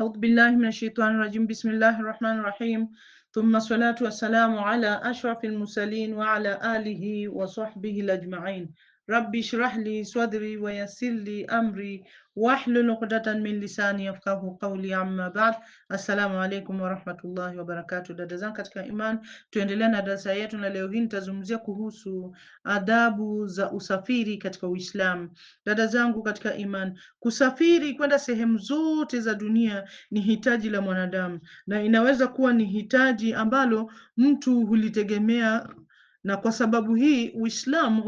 أعوذ بالله من الشيطان الرجيم بسم الله الرحمن الرحيم ثم الصلاة والسلام على أشرف المرسلين وعلى آله وصحبه الأجمعين ربي اشرح لي صدري ويسر لي أمري واحلل عقدة من lisani yafqahu qawli amma ba'd. Assalamu alaikum warahmatullahi wabarakatuh. Dada zangu katika iman, tuendelea na darasa yetu, na leo hii nitazungumzia kuhusu adabu za usafiri katika Uislamu. Dada zangu katika iman, kusafiri kwenda sehemu zote za dunia ni hitaji la mwanadamu, na inaweza kuwa ni hitaji ambalo mtu hulitegemea, na kwa sababu hii Uislamu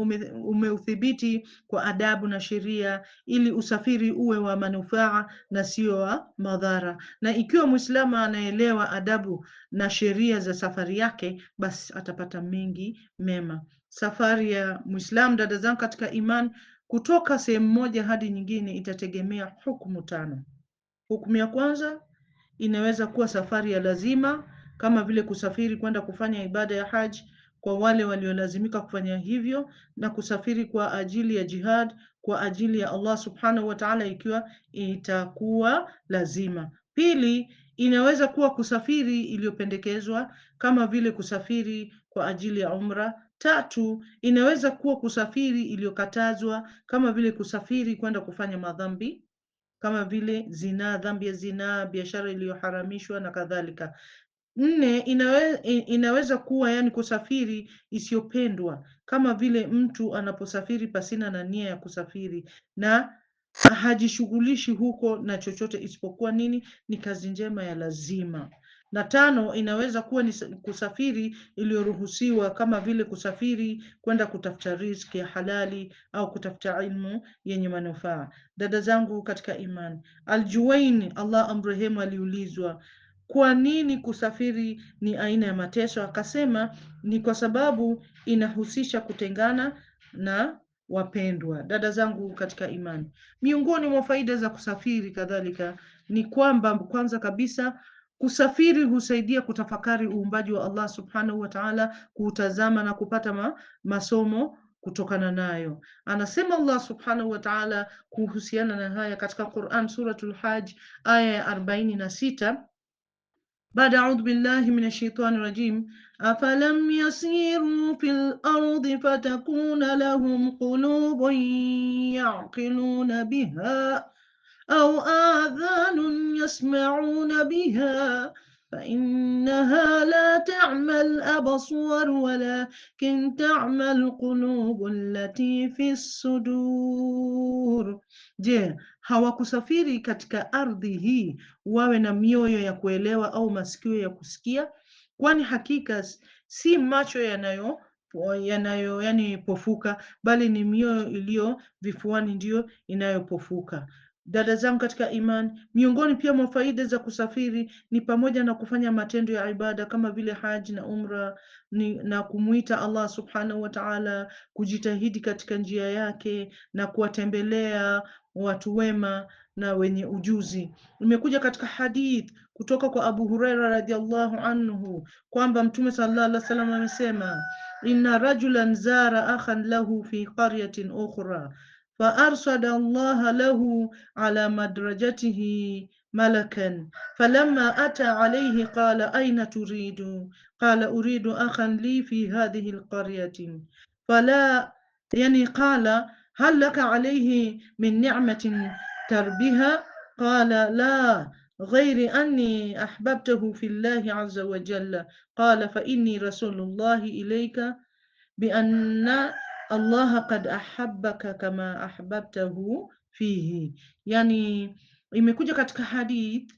umeuthibiti kwa adabu na sheria ili usafiri uwe wa manufaa na sio wa madhara. Na ikiwa Muislamu anaelewa adabu na sheria za safari yake, basi atapata mengi mema. Safari ya Muislamu, dada zangu katika iman, kutoka sehemu moja hadi nyingine itategemea hukumu tano. Hukumu ya kwanza inaweza kuwa safari ya lazima, kama vile kusafiri kwenda kufanya ibada ya haji kwa wale waliolazimika kufanya hivyo, na kusafiri kwa ajili ya jihad kwa ajili ya Allah subhanahu wa ta'ala ikiwa itakuwa lazima. Pili, inaweza kuwa kusafiri iliyopendekezwa kama vile kusafiri kwa ajili ya umra. Tatu, inaweza kuwa kusafiri iliyokatazwa kama vile kusafiri kwenda kufanya madhambi kama vile zinaa, dhambi ya zinaa, biashara iliyoharamishwa na kadhalika. Nne, inaweza kuwa yani kusafiri isiyopendwa kama vile mtu anaposafiri pasina na nia ya kusafiri na hajishughulishi huko na chochote isipokuwa nini? Ni kazi njema ya lazima. Na tano, inaweza kuwa ni kusafiri iliyoruhusiwa kama vile kusafiri kwenda kutafuta riziki ya halali au kutafuta ilmu yenye manufaa. Dada zangu katika imani, Al-Juwaini Allah amrehemu aliulizwa kwa nini kusafiri ni aina ya mateso, akasema ni kwa sababu inahusisha kutengana na wapendwa. Dada zangu katika imani, miongoni mwa faida za kusafiri kadhalika ni kwamba kwanza kabisa kusafiri husaidia kutafakari uumbaji wa Allah subhanahu wa ta'ala, kuutazama na kupata masomo kutokana nayo. Anasema Allah subhanahu wa ta'ala kuhusiana na haya katika Quran, suratul Hajj aya ya 46, بعد أعوذ بالله من الشيطان الرجيم أفلم يسيروا في الأرض فتكون لهم قلوب يعقلون بها أو آذان يسمعون بها فإنها لا تعمى الأبصار ولكن تعمى القلوب التي في الصدور. Je, hawakusafiri katika ardhi hii wawe na mioyo ya kuelewa au masikio ya kusikia? Kwani hakika si macho yanayo yani pofuka, bali ni mioyo iliyo vifuani ndiyo inayopofuka. Dada zangu katika imani, miongoni pia mwa faida za kusafiri ni pamoja na kufanya matendo ya ibada kama vile haji na umra, na kumuita Allah subhanahu wa ta'ala, kujitahidi katika njia yake na kuwatembelea watu wema na wenye ujuzi. Imekuja katika hadith kutoka kwa Abu Huraira radhiallahu anhu kwamba Mtume sallallahu alaihi wasallam amesema, inna rajulan zara akhan lahu fi qaryatin ukhra فأرصد الله له على مدرجته ملكا فلما أتى عليه قال أين تريد؟ قال أريد أخا لي في هذه القرية فلا قال هل لك عليه من نعمة تربها؟ قال لا غير أني أحببته في الله عز وجل. قال فإني رسول الله إليك بأن Allah qad ahabbaka kama ahbabtahu fihi. Yani imekuja katika hadith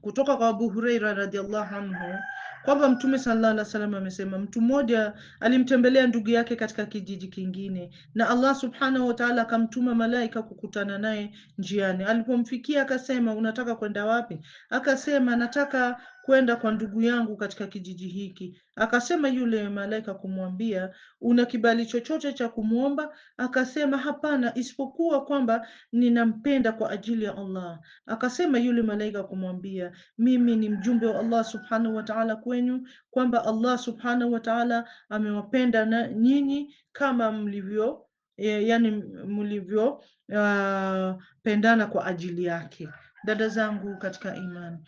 kutoka kwa Abu Huraira radhiallahu anhu kwamba Mtume sallallahu alaihi wasallam amesema, mtu mmoja alimtembelea ndugu yake katika kijiji kingine, na Allah subhanahu wa ta'ala akamtuma malaika kukutana naye njiani. Alipomfikia akasema, unataka kwenda wapi? Akasema, nataka kwenda kwa ndugu yangu katika kijiji hiki. Akasema yule malaika kumwambia, una kibali chochote cha kumwomba? Akasema, hapana, isipokuwa kwamba ninampenda kwa ajili ya Allah. Akasema yule malaika kumwambia, mimi ni mjumbe wa Allah subhanahu wa ta'ala kwenu, kwamba Allah subhanahu wa ta'ala amewapenda na nyinyi kama mlivyo pendana kwa ajili yake. Dada zangu katika imani,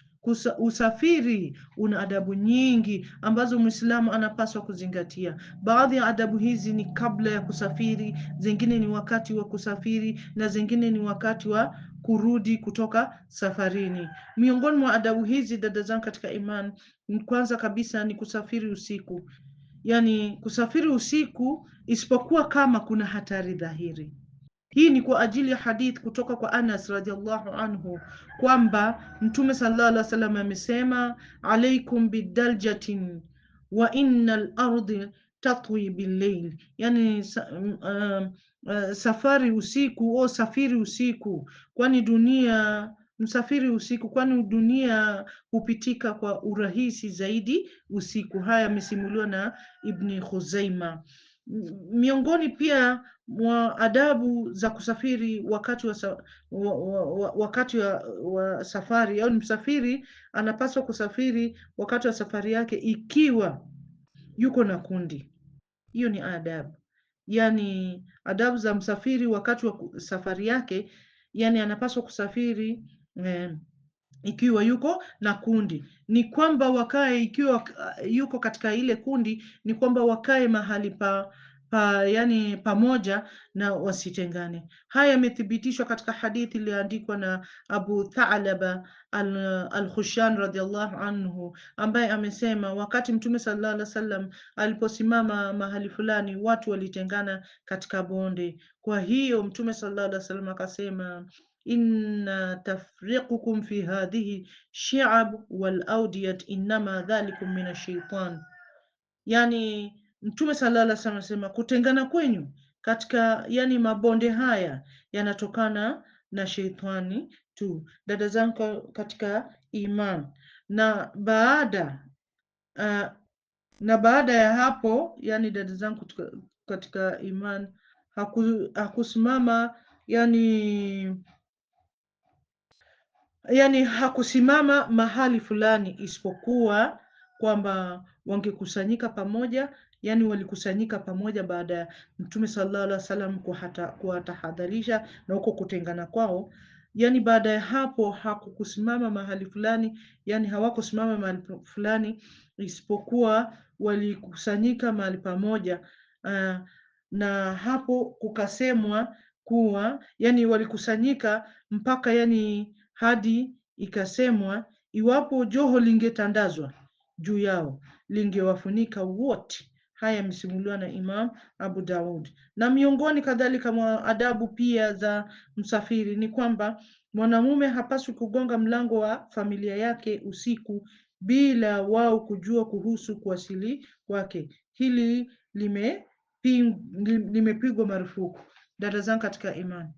usafiri una adabu nyingi ambazo Muislamu anapaswa kuzingatia. Baadhi ya adabu hizi ni kabla ya kusafiri, zingine ni wakati wa kusafiri, na zingine ni wakati wa kurudi kutoka safarini. Miongoni mwa adabu hizi, dada zangu katika imani, kwanza kabisa ni kusafiri usiku. Yani kusafiri usiku isipokuwa kama kuna hatari dhahiri. Hii ni kwa ajili ya hadith kutoka kwa Anas radhiallahu anhu kwamba Mtume sallallahu alaihi wasallam amesema, alaikum bidaljatin wa innal ardi tatwi billayl, yani safari usiku au safiri usiku, kwani dunia msafiri usiku, kwani dunia hupitika kwa urahisi zaidi usiku. Haya yamesimuliwa na Ibni Khuzaima. Miongoni pia mwa adabu za kusafiri wakati wa safari, au msafiri anapaswa kusafiri wakati wa safari yake ikiwa yuko na kundi. Hiyo ni adabu, yani adabu za msafiri wakati wa safari yake, yani anapaswa kusafiri ikiwa yuko na kundi. Ni kwamba wakae, ikiwa yuko katika ile kundi, ni kwamba wakae mahali yani pamoja na wasitengane. Haya yamethibitishwa katika hadithi iliyoandikwa na Abu Thalaba al-Khushan radhiallahu anhu, ambaye amesema wakati Mtume sallallahu alaihi wasallam aliposimama mahali fulani, watu walitengana katika bonde. Kwa hiyo Mtume sallallahu alaihi wasallam akasema, inna tafriqukum fi hadhihi shi'ab wal awdiyat innama dhalikum min ash-shaytan. Yani Mtume sallallahu alaihi wasallam anasema kutengana kwenyu katika yani mabonde haya yanatokana na sheitani tu. Dada zangu katika iman, na baada ya hapo, yani dada zangu katika iman, hakusimama yani hakusimama mahali fulani isipokuwa kwamba wangekusanyika pamoja, yani walikusanyika pamoja baada ya Mtume sallallahu alaihi wasallam kuwatahadharisha na huko kutengana kwao. Yani baada ya hapo hakukusimama mahali fulani, yani hawakusimama mahali fulani isipokuwa walikusanyika mahali pamoja. Na hapo kukasemwa kuwa yani walikusanyika mpaka yani hadi ikasemwa iwapo joho lingetandazwa juu yao lingewafunika wote. Haya yamesimuliwa na Imam Abu Daud. Na miongoni kadhalika mwa adabu pia za msafiri ni kwamba mwanamume hapaswi kugonga mlango wa familia yake usiku bila wao kujua kuhusu kuwasili kwake. Hili limepigwa marufuku. Dada zangu katika imani,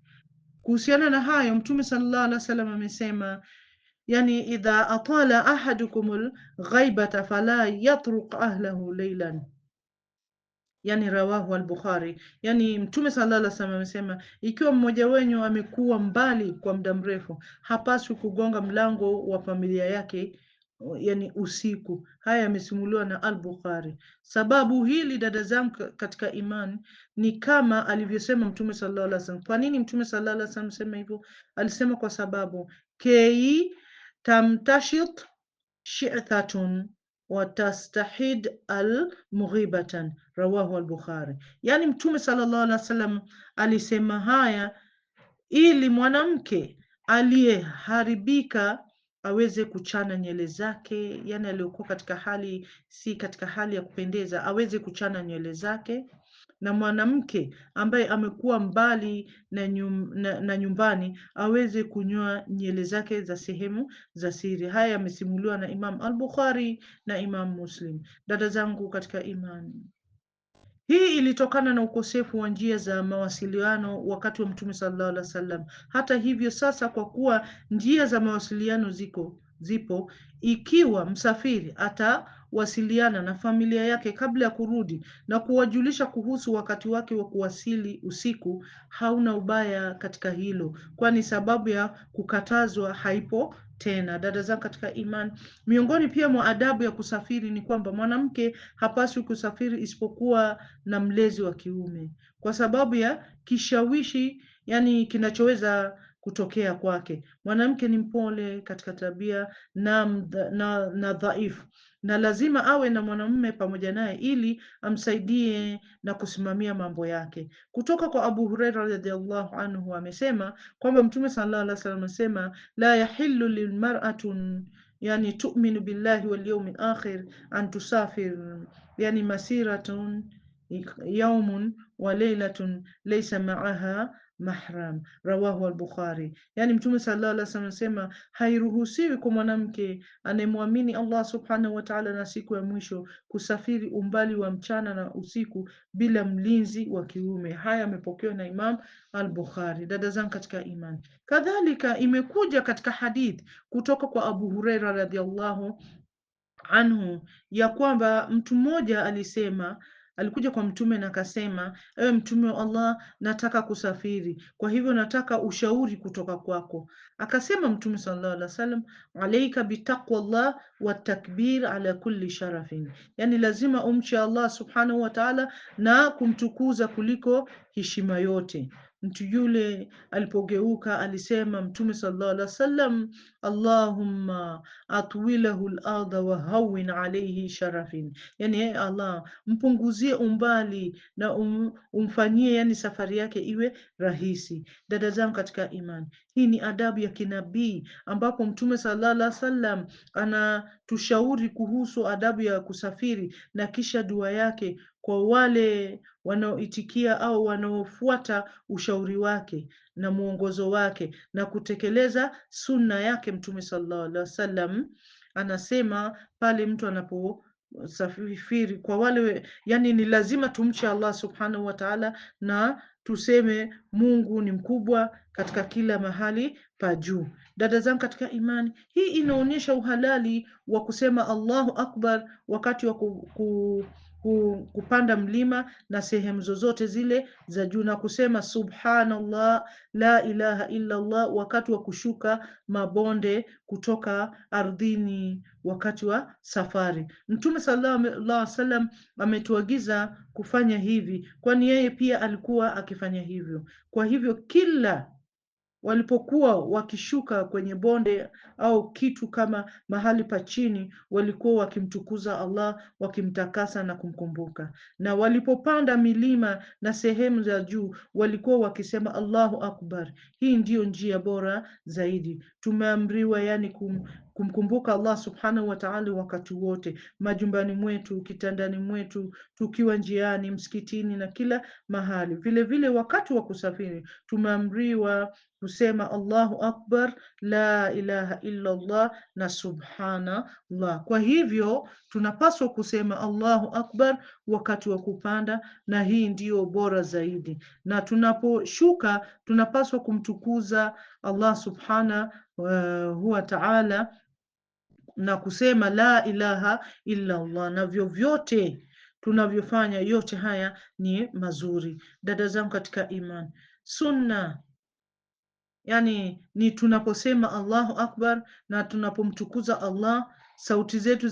kuhusiana na hayo Mtume sallallahu alaihi wasallam amesema, yani idha atala ahadukumul ghaibata fala yatruq ahlahu laylan, yani rawahu al-Bukhari. Yani Mtume sallallahu alaihi wasallam amesema, ikiwa mmoja wenyu amekuwa mbali kwa muda mrefu, hapaswi kugonga mlango wa familia yake yani usiku. Haya yamesimuliwa na al-Bukhari. Sababu hili dada zangu katika imani ni kama alivyosema Mtume sallallahu alaihi wasallam. Kwa nini Mtume sallallahu alaihi wasallam sema hivyo? Alisema kwa sababu kei tamtashit shi'thatun wa tastahid al-mughibatan, rawahu al-Bukhari. Yani Mtume sallallahu alaihi wasallam alisema haya ili mwanamke aliyeharibika aweze kuchana nywele zake, yani aliyokuwa katika hali si katika hali ya kupendeza aweze kuchana nywele zake, na mwanamke ambaye amekuwa mbali na nyumbani aweze kunyoa nywele zake za sehemu za siri. Haya yamesimuliwa na Imam al-Bukhari na Imam Muslim. Dada zangu katika imani, hii ilitokana na ukosefu wa njia za mawasiliano wakati wa Mtume sallallahu alaihi wasallam. Hata hivyo sasa, kwa kuwa njia za mawasiliano zipo, ikiwa msafiri atawasiliana na familia yake kabla ya kurudi na kuwajulisha kuhusu wakati wake wa kuwasili usiku, hauna ubaya katika hilo, kwani sababu ya kukatazwa haipo tena. Dada zangu katika imani, miongoni pia mwa adabu ya kusafiri ni kwamba mwanamke hapaswi kusafiri isipokuwa na mlezi wa kiume, kwa sababu ya kishawishi yani kinachoweza kutokea kwake. Mwanamke ni mpole katika tabia na dhaifu, na lazima awe na mwanamume pamoja naye ili amsaidie na kusimamia mambo yake. Kutoka kwa Abu Huraira radhiallahu anhu amesema kwamba Mtume sallallahu alaihi wasallam amesema, la yahillu lilmar'atun yani tu'minu billahi wal yawmil akhir an tusafir yani masiratun yaumun wa leilatun laysa ma'aha mahram, rawahu al-Bukhari. Yani Mtume sallallahu alaihi wasallam anasema hairuhusiwi kwa mwanamke anayemwamini Allah subhanahu wa ta'ala na siku ya mwisho kusafiri umbali wa mchana na usiku bila mlinzi wa kiume. Haya yamepokewa na Imam al-Bukhari. Dada zangu katika imani, kadhalika imekuja katika hadith kutoka kwa Abu Huraira radhiallahu anhu ya kwamba mtu mmoja alikuja kwa mtume na akasema, ewe mtume wa Allah, nataka kusafiri, kwa hivyo nataka ushauri kutoka kwako. Akasema Mtume sallallahu alaihi wasallam, alaika bitaqwallah wa takbir ala kulli sharafin, yani lazima umche Allah subhanahu wa ta'ala na kumtukuza kuliko heshima yote. Mtu yule alipogeuka alisema Mtume sallallahu alaihi wasallam, Allahumma atwilahu al-ardha wa hawwin alayhi sharafin, yani Allah mpunguzie umbali na umfanyie yani safari yake iwe rahisi. Dada zangu katika imani, hii ni adabu ya kinabii ambapo Mtume sallallahu alaihi wasallam anatushauri kuhusu adabu ya kusafiri na kisha dua yake kwa wale wanaoitikia au wanaofuata ushauri wake na mwongozo wake na kutekeleza sunna yake. Mtume sallallahu alaihi wasallam anasema pale mtu anaposafiri kwa wale, yani ni lazima tumche Allah subhanahu wa ta'ala na tuseme Mungu ni mkubwa katika kila mahali pa juu. Dada zangu katika imani, hii inaonyesha uhalali wa kusema Allahu Akbar wakati wa kupanda mlima na sehemu zozote zile za juu, na kusema subhanallah la ilaha illa Allah wakati wa kushuka mabonde kutoka ardhini wakati wa safari. Mtume sallallahu alaihi wasallam ametuagiza kufanya hivi, kwani yeye pia alikuwa akifanya hivyo. Kwa hivyo kila walipokuwa wakishuka kwenye bonde au kitu kama mahali pa chini, walikuwa wakimtukuza Allah, wakimtakasa na kumkumbuka, na walipopanda milima na sehemu za juu walikuwa wakisema Allahu Akbar. Hii ndiyo njia bora zaidi. Tumeamriwa yani kumkumbuka Allah subhanahu wa ta'ala wakati wote, majumbani mwetu, kitandani mwetu, tukiwa njiani, msikitini na kila mahali. Vile vile wakati wa kusafiri tumeamriwa kusema Allahu Akbar, la ilaha illa Allah na subhanallah. Kwa hivyo tunapaswa kusema Allahu Akbar wakati wa kupanda, na hii ndiyo bora zaidi, na tunaposhuka tunapaswa kumtukuza Allah subhanahu wa ta'ala na kusema la ilaha illa Allah, na vyovyote tunavyofanya yote haya ni mazuri. Dada zangu katika iman, sunna yani ni tunaposema Allahu Akbar na tunapomtukuza Allah, sauti zetu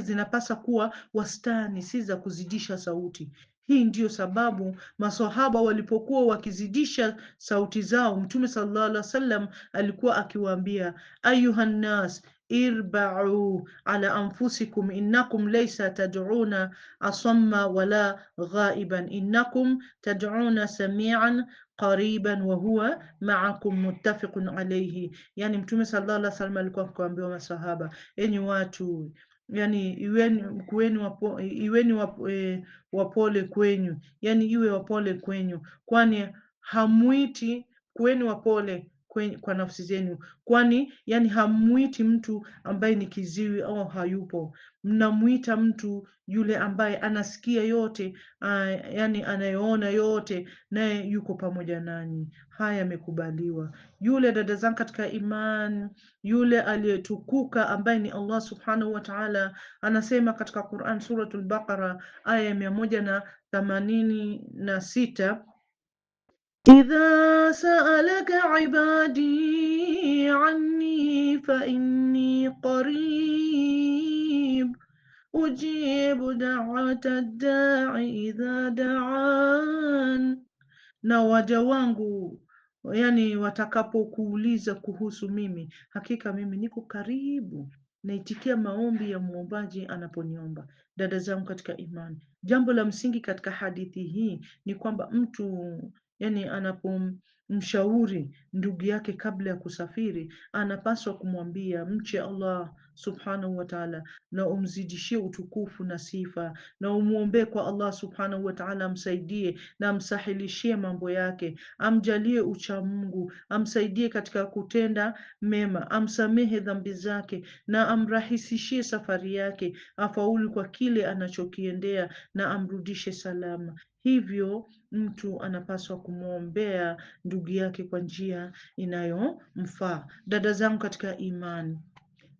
zinapasa kuwa wastani, si za kuzidisha sauti. Hii ndiyo sababu maswahaba walipokuwa wakizidisha sauti zao, Mtume sallallahu alaihi wasallam alikuwa akiwaambia, ayuhan nas irba'u ala anfusikum innakum laysa tad'una asamma wala ghaiban innakum tad'una samian qariban wa huwa ma'akum muttafiqun alayhi. Yani Mtume sallallahu alaihi wasallam alikuwa akiwaambia masahaba, enyi watu, yani iweni wapole kwenyu, yani iwe wapole kwenyu, kwani hamuiti kuweni wapole kwa nafsi zenu, kwani yani hamuiti mtu ambaye ni kiziwi au hayupo, mnamuita mtu yule ambaye anasikia yote, yani anayeona yote, naye yuko pamoja nanyi. Haya yamekubaliwa. Yule dada zangu katika imani, yule aliyetukuka ambaye ni Allah subhanahu wa ta'ala anasema katika Quran suratul Baqara aya ya 186, idha sa'alaka ibadi anni fa inni qarib ujibu da'wata da'i idha da'an, na waja wangu yani watakapokuuliza kuhusu mimi, hakika mimi niko karibu, naitikia maombi ya muombaji anaponiomba. Dada zangu katika imani, jambo la msingi katika hadithi hii ni kwamba mtu yani anapomshauri ndugu yake kabla ya kusafiri, anapaswa kumwambia mche Allah subhanahu wa ta'ala, na umzidishie utukufu na sifa, na umwombee kwa Allah subhanahu wa ta'ala amsaidie na amsahilishie mambo yake, amjalie ucha Mungu, amsaidie katika kutenda mema, amsamehe dhambi zake na amrahisishie safari yake, afaulu kwa kile anachokiendea na amrudishe salama. Hivyo mtu anapaswa kumwombea ndugu yake kwa njia inayomfaa. Dada zangu katika imani,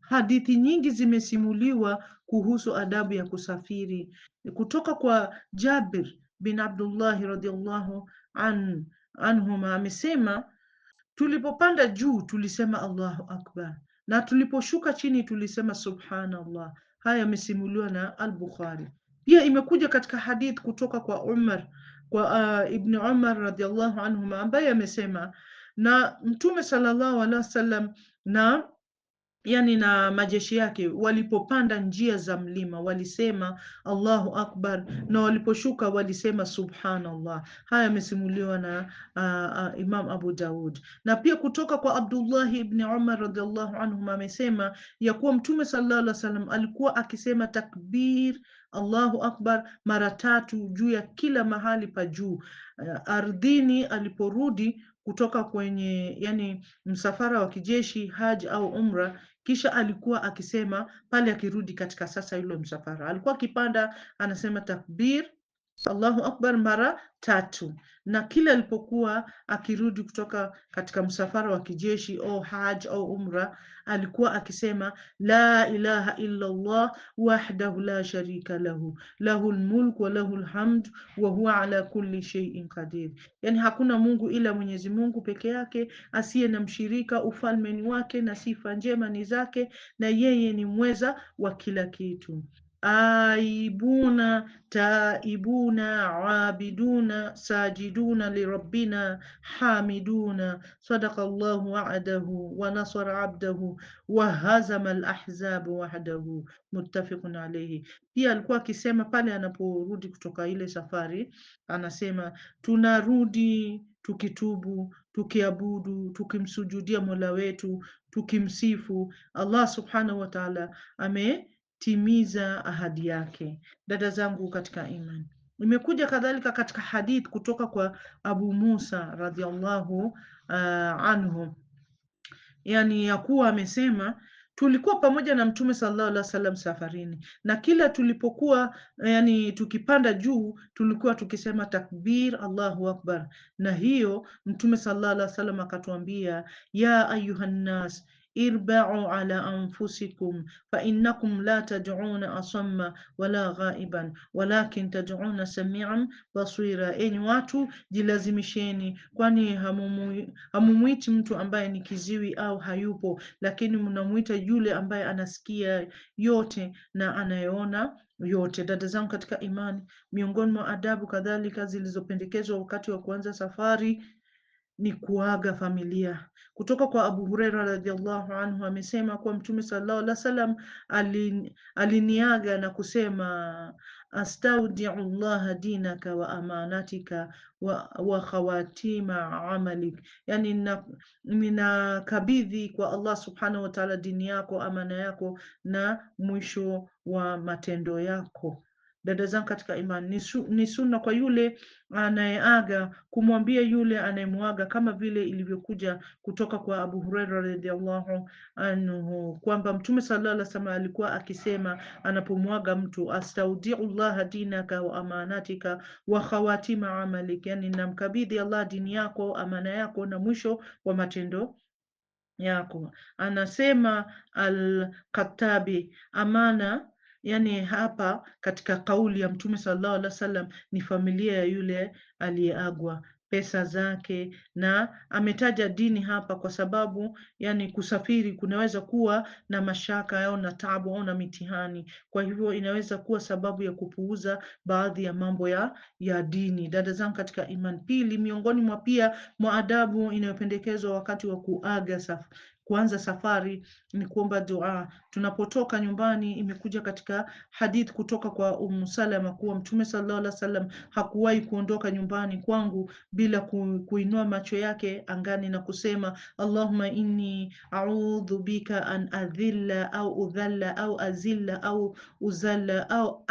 hadithi nyingi zimesimuliwa kuhusu adabu ya kusafiri kutoka kwa Jabir bin Abdullah radhiallahu anhuma amesema, tulipopanda juu tulisema Allahu akbar, na tuliposhuka chini tulisema subhanallah. Haya yamesimuliwa na Al-Bukhari. Pia imekuja katika hadith kutoka kwa Ibn Umar radhiallahu anhuma ambaye amesema, na Mtume sallallahu alaihi wasallam na na majeshi yake walipopanda njia za mlima walisema Allahu akbar, na waliposhuka walisema subhanallah. Haya yamesimuliwa na Imam Abu Daud. Na pia kutoka kwa Abdullah ibn Umar radhiallahu anhum amesema ya kuwa Mtume sallallahu alaihi wasallam alikuwa akisema takbir Allahu akbar mara 3 juu ya kila mahali pa juu ardhini aliporudi kutoka kwenye msafara wa kijeshi, haj au umra. Kisha alikuwa akisema pale akirudi katika sasa yule msafara, alikuwa akipanda anasema takbir Allahu akbar mara 3, na kila alipokuwa akirudi kutoka katika msafara wa kijeshi au haj au umra alikuwa akisema la ilaha illa Allah wahdahu la sharika lahu lahul mulk wa lahul hamd wa huwa ala kulli shay'in qadir. Yani hakuna Mungu ila Mwenyezi Mungu peke yake asiye na mshirika, ufalme ni wake na sifa njema ni zake, na yeye ni mweza wa kila kitu. Aibuna taibuna abiduna sajiduna lirabbina hamiduna sadaqa Allahu wa'adahu wa nasara abdahu wa hazama al-ahzab wahdahu muttafiqun alayhi. Pia alikuwa akisema pale anaporudi kutoka ile safari, anasema tunarudi tukitubu, tukiabudu, tukimsujudia Mola wetu, tukimsifu Allah subhanahu wa ta'ala timiza ahadi yake. Dada zangu katika imani, imekuja kadhalika katika hadith kutoka kwa Abu Musa radhiallahu anhu, yani ya kuwa amesema tulikuwa pamoja na Mtume sallallahu alaihi wasallam safarini, na kila tulipokuwa tukipanda juu tulikuwa tukisema takbir Allahu akbar, na hiyo Mtume sallallahu alaihi wasallam akatuambia ya ayuhan nas irba'u ala anfusikum fa innakum la tad'una asamma wala ghaiban walakin tad'una sami'an basira. Enyi watu, jilazimisheni, kwani hamumuiti mtu ambaye ni kiziwi au hayupo, lakini mnamuita yule ambaye anasikia yote na anayeona yote. Dada zangu katika imani, miongoni mwa adabu kadhalika zilizopendekezwa wakati wa kuanza safari ni kuaga familia. Kutoka kwa Abu Huraira radhiallahu anhu amesema kuwa Mtume sallallahu alaihi wasallam aliniaga na kusema astaudiu llaha dinaka wa amanatika wa khawatima amalik, yani ninakabidhi kwa Allah subhanahu wa ta'ala dini yako, amana yako na mwisho wa matendo yako. Dada zangu katika imani, ni sunna kwa yule anayeaga kumwambia yule anayemuaga, kama vile ilivyokuja kutoka kwa Abu Huraira radhiallahu anhu kwamba Mtume sallallahu alaihi wasallam alikuwa akisema anapomuaga mtu, astaudiu llaha dinaka wa amanatika wa khawatima amalik, yani namkabidhi Allah dini yako, amana yako na mwisho wa matendo yako. Anasema Al-Khattabi, amana hapa katika kauli ya Mtume sallallahu alaihi wasallam ni familia ya yule aliyeagwa. pesa zake, na ametaja dini hapa kwa sababu yani kusafiri kunaweza kuwa na mashaka au na taabu au na mitihani. Kwa hivyo inaweza kuwa sababu ya kupuuza baadhi ya mambo ya dini. Dada zangu katika imani, pili, miongoni mwa pia mwa adabu inayopendekezwa wakati wa kuanza safari ni kuomba dua. Tunapotoka nyumbani, imekuja katika hadith kutoka kwa Salama kuwa Mtume sallallahu alaihi wasallam hakuwahi kuondoka nyumbani kwangu bila kuinua macho yake angani na kusema Allahumma inni a'udhu bika an adhilla au udhalla au azilla au uzalla au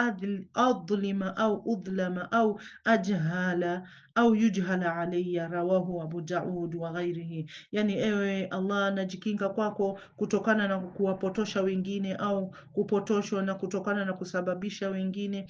adhlima au udhlama au ajhala au yujhala alayya, rawahu Abu Daud wa ghairihi. Yani, ewe Allah, najikinga kwako kutokana na kuwapotosha wengine au kupotoshwa, na kutokana na kusababisha wengine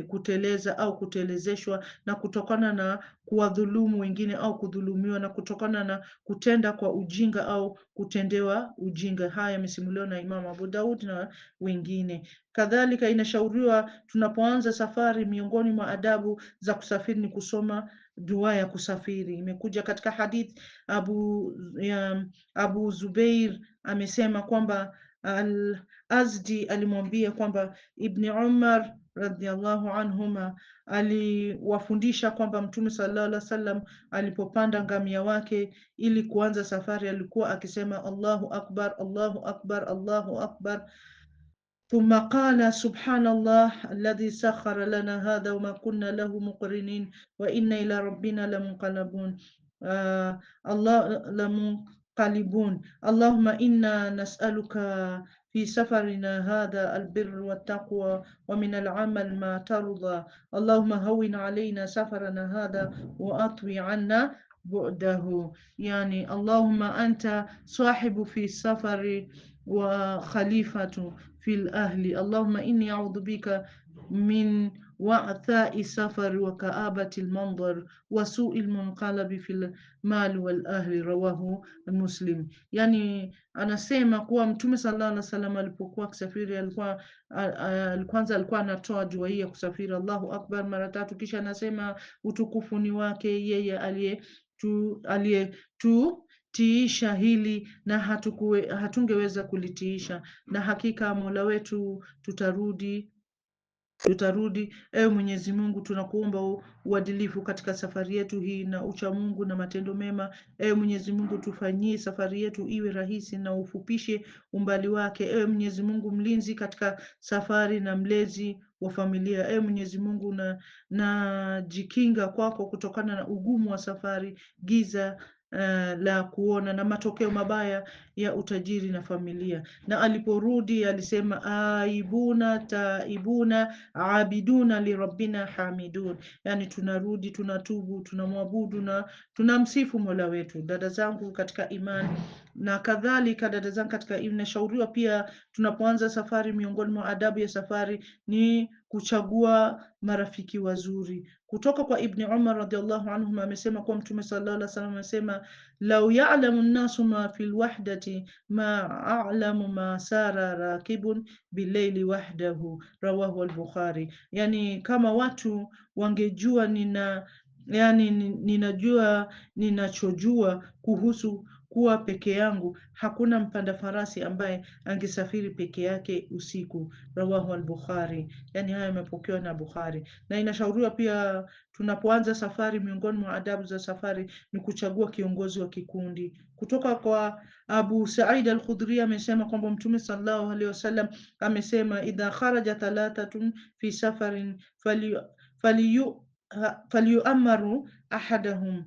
kuteleza au kutelezeshwa, na kutokana na kuwadhulumu wengine au kudhulumiwa, na kutokana na kutenda kwa ujinga au kutendewa ujinga. Haya yamesimuliwa na Imam Abu Daud na wengine. Kadhalika inashauriwa tunapoanza safari, miongoni mwa adabu za kusafiri ni kusoma dua ya kusafiri. Imekuja katika hadith Abu Zubair amesema kwamba Al-Azdi alimwambia kwamba Ibni Umar radhiallahu anhuma aliwafundisha kwamba Mtume sallallahu alaihi wasallam alipopanda ngamia wake ili kuanza safari alikuwa akisema Allahu akbar, Allahu akbar, Allahu akbar, thumma qala subhanallah alladhi sakhara lana hadha wama kunna lahu muqrinin wa inna ila rabbina lamunqalibun Allahumma inna nas'aluka في سفرنا هذا البر والتقوى ومن العمل ما ترضى اللهم هون علينا سفرنا هذا وأطوي عنا بعده. يعني اللهم أنت صاحب في السفر وخليفة في الأهل. اللهم إني أعوذ بك من وعثاء السفر وكآبة المنظر وسوء المنقلب في المال والأهل، rawahu Muslim. Yani anasema kuwa Mtume sallallahu alaihi wasallam alipokuwa akisafiri alikuwa anatoa dua hii ya kusafiri Allahu akbar mara 3, kisha anasema utukufu ni wake yeye aliyetutiisha hili na hatungeweza kulitiisha, na hakika Mola wetu tutarudi. Ewe Mwenyezi Mungu, tunakuomba uadilifu katika safari yetu hii na ucha Mungu na matendo mema. Ewe Mwenyezi Mungu, tufanyie safari yetu iwe rahisi na ufupishe umbali wake. Ewe Mwenyezi Mungu, mlinzi katika safari na mlezi wa familia. Ewe Mwenyezi Mungu, na jikinga kwako kutokana na ugumu wa safari, giza la kuona na matokeo mabaya ya utajiri na familia. Na aliporudi alisema aibuna taibuna abiduna lirabbina hamidun, yani tunarudi, tunatubu, tunamwabudu na tunamsifu Mola wetu. Dada zangu katika imani na kadhalika, dada zangu katika imani, nashauriwa pia tunapoanza safari, miongoni mwa adabu ya safari ni kuchagua marafiki wazuri. Kutoka kwa Ibni Umar radhiallahu anhum amesema kuwa Mtume sallallahu alaihi wasallam amesema lau ya'lamu nnasu ma fil wahdati ma a'lamu ma sara rakibun bilaili wahdahu, rawahu al-Bukhari. Yani kama watu wangejua ninajua ninachojua kuhusu kuwa peke yangu, hakuna mpanda farasi ambaye angesafiri peke yake usiku, rawahu al-Bukhari. Yani haya yamepokewa na Bukhari. Na inashauriwa pia tunapoanza safari, miongoni mwa adabu za safari ni kuchagua kiongozi wa kikundi. Kutoka kwa Abu Sa'id al-Khudri amesema kwamba Mtume sallallahu alaihi wasallam amesema idha kharaja thalathatun fi safarin falyu'ammaru ahadahum,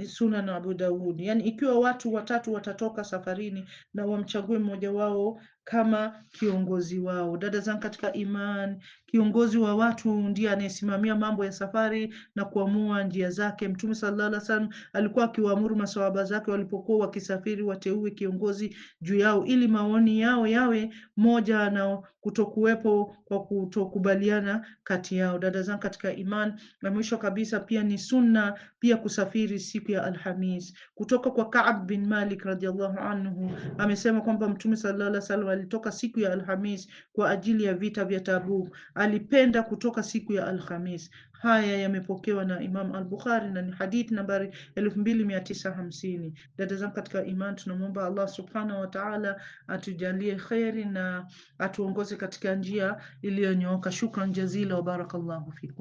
Sunan Abu Daud. Yani ikiwa watu watatu watatoka safarini na wamchague mmoja wao kama kiongozi wao. Dada zangu katika iman, kiongozi wa watu ndiye anayesimamia mambo ya safari na kuamua njia zake. Mtume sallallahu alaihi wasallam alikuwa akiwaamuru maswahaba zake walipokuwa wakisafiri wateue kiongozi juu yao ili maoni yao yawe moja na kutokuwepo kwa kutokubaliana kati yao. Dada zangu katika iman, na mwisho kabisa pia ni sunna pia kusafiri siku siku ya Alhamis. Kutoka kwa Ka'b bin Malik radhiallahu anhu amesema kwamba Mtume sallallahu alaihi wasallam alitoka siku ya Alhamis kwa ajili ya vita vya Tabuk. Alipenda kutoka siku ya Alhamis. Haya yamepokewa na Imam al-Bukhari na ni hadithi nambari 2950. Dada zangu katika iman, tunamwomba Allah subhanahu wa ta'ala atujalie kheri na atuongoze katika njia iliyonyooka. Shukran jazila wa barakallahu fikum.